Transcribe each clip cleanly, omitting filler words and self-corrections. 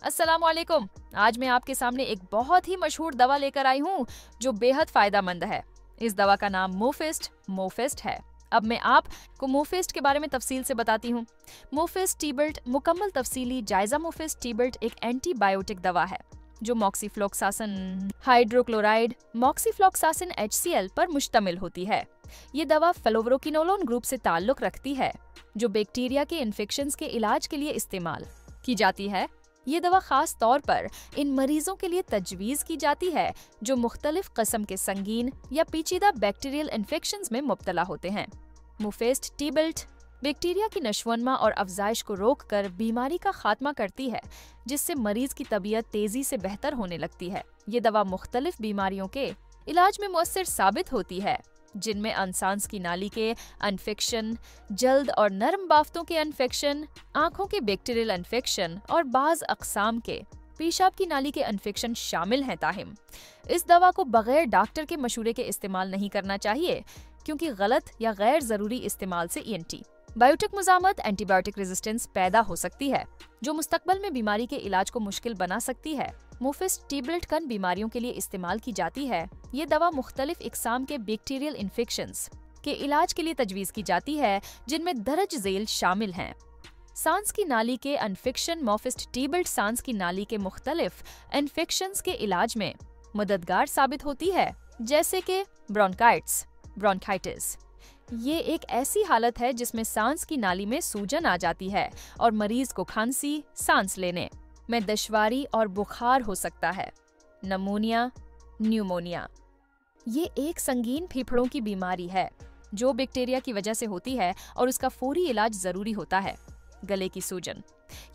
अस्सलामुअलैकुम। आज मैं आपके सामने एक बहुत ही मशहूर दवा लेकर आई हूँ जो बेहद फायदेमंद है। इस दवा का नाम मोफेस्ट है। अब मैं आपको मोफेस्ट के बारे में तफसील से बताती हूँ। मोफेस्ट टीबिल्ट मुकम्मल तफसीली जायजा। मोफेस्ट टीबिल्ट एक एंटीबायोटिक दवा है जो मॉक्सीफ्लोक्सासिन हाइड्रोक्लोराइड मॉक्सीफ्लोक्सासिन HCl पर मुश्तमिल होती है। ये दवा फ्लोरोकिनोलोन ग्रुप से ताल्लुक रखती है जो बैक्टीरिया के इन्फेक्शंस के इलाज के लिए इस्तेमाल की जाती है। ये दवा खास तौर पर इन मरीजों के लिए तजवीज़ की जाती है जो मुख्तलिफ किस्म के संगीन या पेचीदा बैक्टीरियल इन्फेक्शंस में मुब्तला होते हैं। मोफेस्ट टीबिल्ट बैक्टीरिया की नशोनमा और अफजाइश को रोककर बीमारी का खात्मा करती है, जिससे मरीज की तबीयत तेजी से बेहतर होने लगती है। ये दवा मुख्तलिफ बीमारियों के इलाज में मुअस्सिर साबित होती है, जिनमें अंसांस की नाली के इन्फेक्शन, जल्द और नरम बाफ्तों के इन्फेक्शन, आंखों के बैक्टीरियल इन्फेक्शन और बाज अक़साम के पेशाब की नाली के इन्फेक्शन शामिल हैं। ताहिम इस दवा को बगैर डॉक्टर के मशूरे के इस्तेमाल नहीं करना चाहिए, क्योंकि गलत या गैर जरूरी इस्तेमाल से ENT बायोटिक मुजामत एंटीबायोटिक रेजिस्टेंस पैदा हो सकती है, जो मुस्तकबल में बीमारी के इलाज को मुश्किल बना सकती है। मोफेस्ट टीबिल्ट कन बीमारियों के लिए इस्तेमाल की जाती है। ये दवा मुख्तलिफ इकसाम के बैक्टीरियल इन्फेक्शंस के इलाज के लिए तजवीज़ की जाती है, जिनमें दरज झेल शामिल हैं। सांस की नाली के इन्फेक्शन। मोफेस्ट टीबिल्ट सांस की नाली के मुख्तलिफ इन्फेक्शंस के इलाज में मददगार साबित होती है, जैसे कि ब्रोंकाइटिस। ये एक ऐसी हालत है जिसमें सांस की नाली में सूजन आ जाती है और मरीज को खांसी, सांस लेने में दुश्वारी और बुखार हो सकता है। न्यूमोनिया ये एक संगीन फेफड़ों की बीमारी है जो बैक्टीरिया की वजह से होती है और उसका फौरी इलाज जरूरी होता है। गले की सूजन।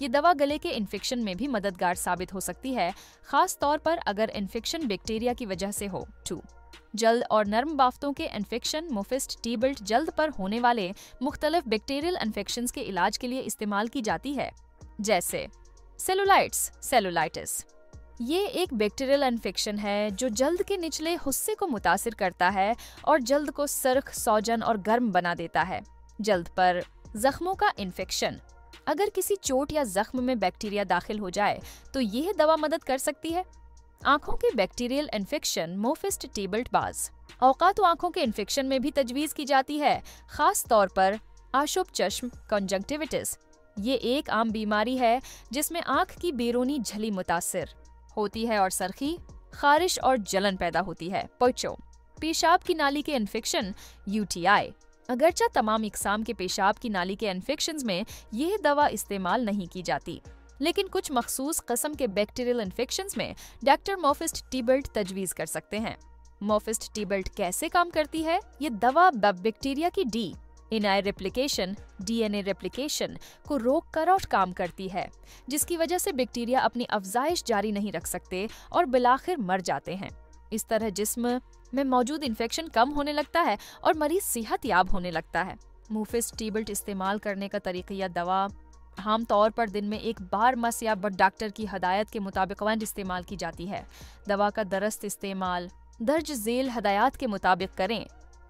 ये दवा गले के इन्फेक्शन में भी मददगार साबित हो सकती है, खास तौर पर अगर इन्फेक्शन बैक्टीरिया की वजह से हो। जल्द और नरम बाफ्तों के इन्फेक्शन। मोफेस्ट टीबिल्ट जल्द पर होने वाले मुख्तलिफ बैक्टीरियल इन्फेक्शंस के इलाज के लिए इस्तेमाल की जाती है, जैसे सेलुलाइटिस। ये एक बैक्टीरियल इन्फेक्शन है जो जल्द के निचले हिस्से को मुतासिर करता है और जल्द को सर्ख, सौजन और गर्म बना देता है। जल्द पर जख्मों का इन्फेक्शन। अगर किसी चोट या जख्म में बैक्टीरिया दाखिल हो जाए तो यह दवा मदद कर सकती है। आंखों के बैक्टीरियल इन्फेक्शन। मोफेस्ट टीबिल्ट बाज औकात आंखों के इन्फेक्शन में भी तजवीज़ की जाती है, खास तौर पर आशुब चश्म कंजंक्टिविटिस। ये एक आम बीमारी है जिसमें आंख की बैरूनी झली मुतासिर होती है और सरखी, खारिश और जलन पैदा होती है। पेशाब की नाली के इन्फेक्शन। UTI। अगरचा तमाम इकसाम के पेशाब की नाली के इन्फेक्शंस में यह दवा इस्तेमाल नहीं की जाती, लेकिन कुछ मखसूस किस्म के बैक्टीरियल इन्फेक्शंस में डॉक्टर मोफेस्ट टीबिल्ट तजवीज़ कर सकते हैं। मोफेस्ट टीबिल्ट कैसे काम करती है? ये दवा बैक्टीरिया की DNA रेप्लिकेशन को रोक कर और काम करती है, जिसकी वजह से बैक्टीरिया अपनी अफजाइश जारी नहीं रख सकते और बिलाखिर मर जाते हैं। इस तरह जिस्म में मौजूद इन्फेक्शन कम होने लगता है और मरीज सेहत याब होने लगता है। मोफेस्ट टीबिल्ट इस्तेमाल करने का तरीका। यह दवा आम तौर पर दिन में एक बार मस या डॉक्टर की हदायत के मुताबिक इस्तेमाल की जाती है। दवा का दरस्त इस्तेमाल दर्ज झेल हदायत के मुताबिक करें।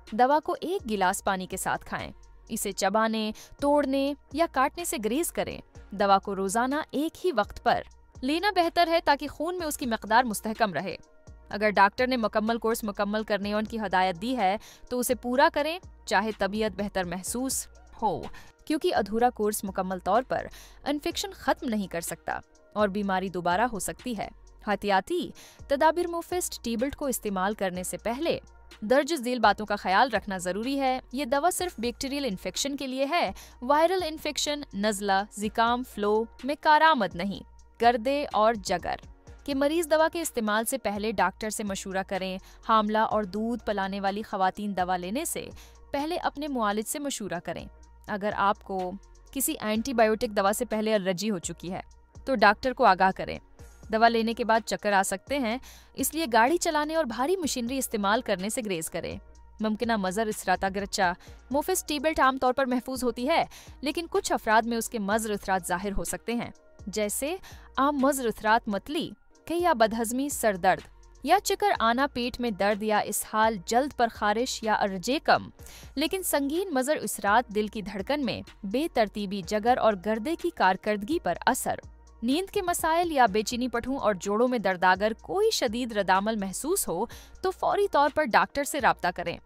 दवा को 1 गिलास पानी के साथ खाएं। इसे चबाने, तोड़ने या काटने से ग्रेज करें। दवा को रोजाना एक ही वक्त पर लेना बेहतर है ताकि खून में उसकी मकदार मुस्तहकम रहे। अगर डॉक्टर ने मुकम्मल कोर्स मुकम्मल करने और उनकी हदायत दी है तो उसे पूरा करें, चाहे तबीयत बेहतर महसूस हो, क्योंकि अधूरा कोर्स मुकम्मल तौर पर इन्फेक्शन खत्म नहीं कर सकता और बीमारी दोबारा हो सकती है। हतियाती तदाबीर। मोफेस्ट टीबिल्ट को इस्तेमाल करने से पहले दर्ज झेल बातों का ख्याल रखना जरूरी है। ये दवा सिर्फ बैक्टीरियल इन्फेक्शन के लिए है। वायरल इन्फेक्शन, नज़ला, ज़ुकाम, फ्लो में कारामद नहीं। गर्दे और जगर के मरीज दवा के इस्तेमाल से पहले डॉक्टर से मशूरा करें। हामला और दूध पिलाने वाली खवातीन दवा लेने से पहले अपने मुआलिज से मशूरा करें। अगर आपको किसी एंटीबायोटिक दवा से पहले एलर्जी हो चुकी है तो डॉक्टर को आगाह करें। दवा लेने के बाद चक्कर आ सकते हैं, इसलिए गाड़ी चलाने और भारी मशीनरी इस्तेमाल करने से ग्रेज करें। मुमकिन मज़र इसरात। अगरचा मोफेस्ट टीबिल्ट आमतौर पर महफूज होती है, लेकिन कुछ अफराद में उसके मज़र इसरात जाहिर हो सकते हैं, जैसे आम मज़र इसरात मतली या बदहजमी, सर दर्द या चक्कर आना, पेट में दर्द या इसहाल, जल्द पर खारिश या अर्जे कम। लेकिन संगीन मज़र इसरात दिल की धड़कन में बेतरतीबी, जगर और गर्दे की कारकर्दगी पर असर नींद के मसाइल या बेचैनी पठुं और जोड़ों में दर्द अगर कोई शदीद रदामल महसूस हो तो फौरी तौर पर डॉक्टर से राब्ता करें।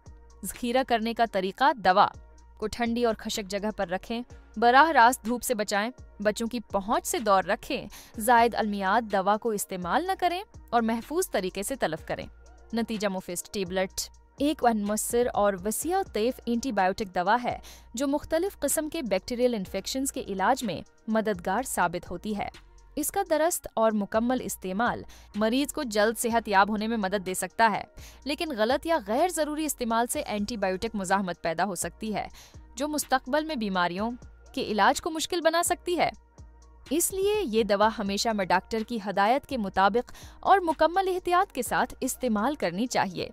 ज़ख़ीरा करने का तरीका, दवा को ठंडी और खशक जगह पर रखें, बराह रास्त धूप से बचाएं, बच्चों की पहुंच से दूर रखें, जायद अलमियात दवा को इस्तेमाल न करें और महफूज तरीके से तलफ करें। नतीजा मुफिस्ट टेबलेट एक अनमुस्सिर और वसीअ तैफ एंटीबायोटिक दवा है जो मुख्तलिफ किस्म के बैक्टीरियल इन्फेक्शंस के इलाज में मददगार साबित होती है। इसका दरस्त और मुकम्मल इस्तेमाल मरीज को जल्द सेहत याब होने में मदद दे सकता है, लेकिन गलत या गैर जरूरी इस्तेमाल से एंटीबायोटिक मुज़ाहमत पैदा हो सकती है जो मुस्तकबल में बीमारियों के इलाज को मुश्किल बना सकती है। इसलिए ये दवा हमेशा डॉक्टर की हदायत के मुताबिक और मुकम्मल एहतियात के साथ इस्तेमाल करनी चाहिए।